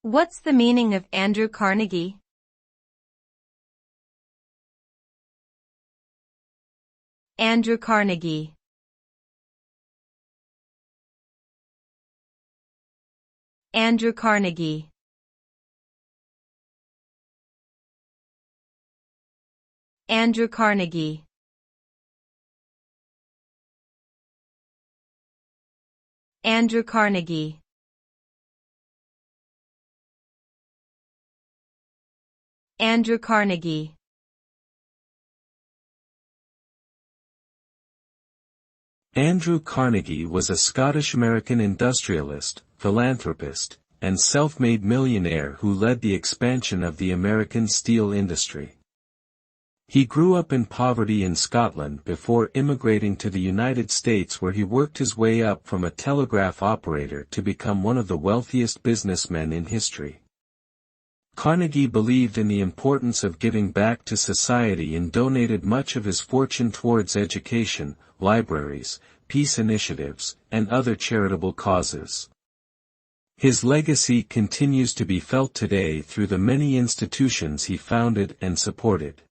What's the meaning of Andrew Carnegie? Andrew Carnegie. Andrew Carnegie. Andrew Carnegie. Andrew Carnegie. Andrew Carnegie. Andrew Carnegie was a Scottish-American industrialist, philanthropist, and self-made millionaire who led the expansion of the American steel industry. He grew up in poverty in Scotland before immigrating to the United States, where he worked his way up from a telegraph operator to become one of the wealthiest businessmen in history. Carnegie believed in the importance of giving back to society and donated much of his fortune towards education, libraries, peace initiatives, and other charitable causes. His legacy continues to be felt today through the many institutions he founded and supported.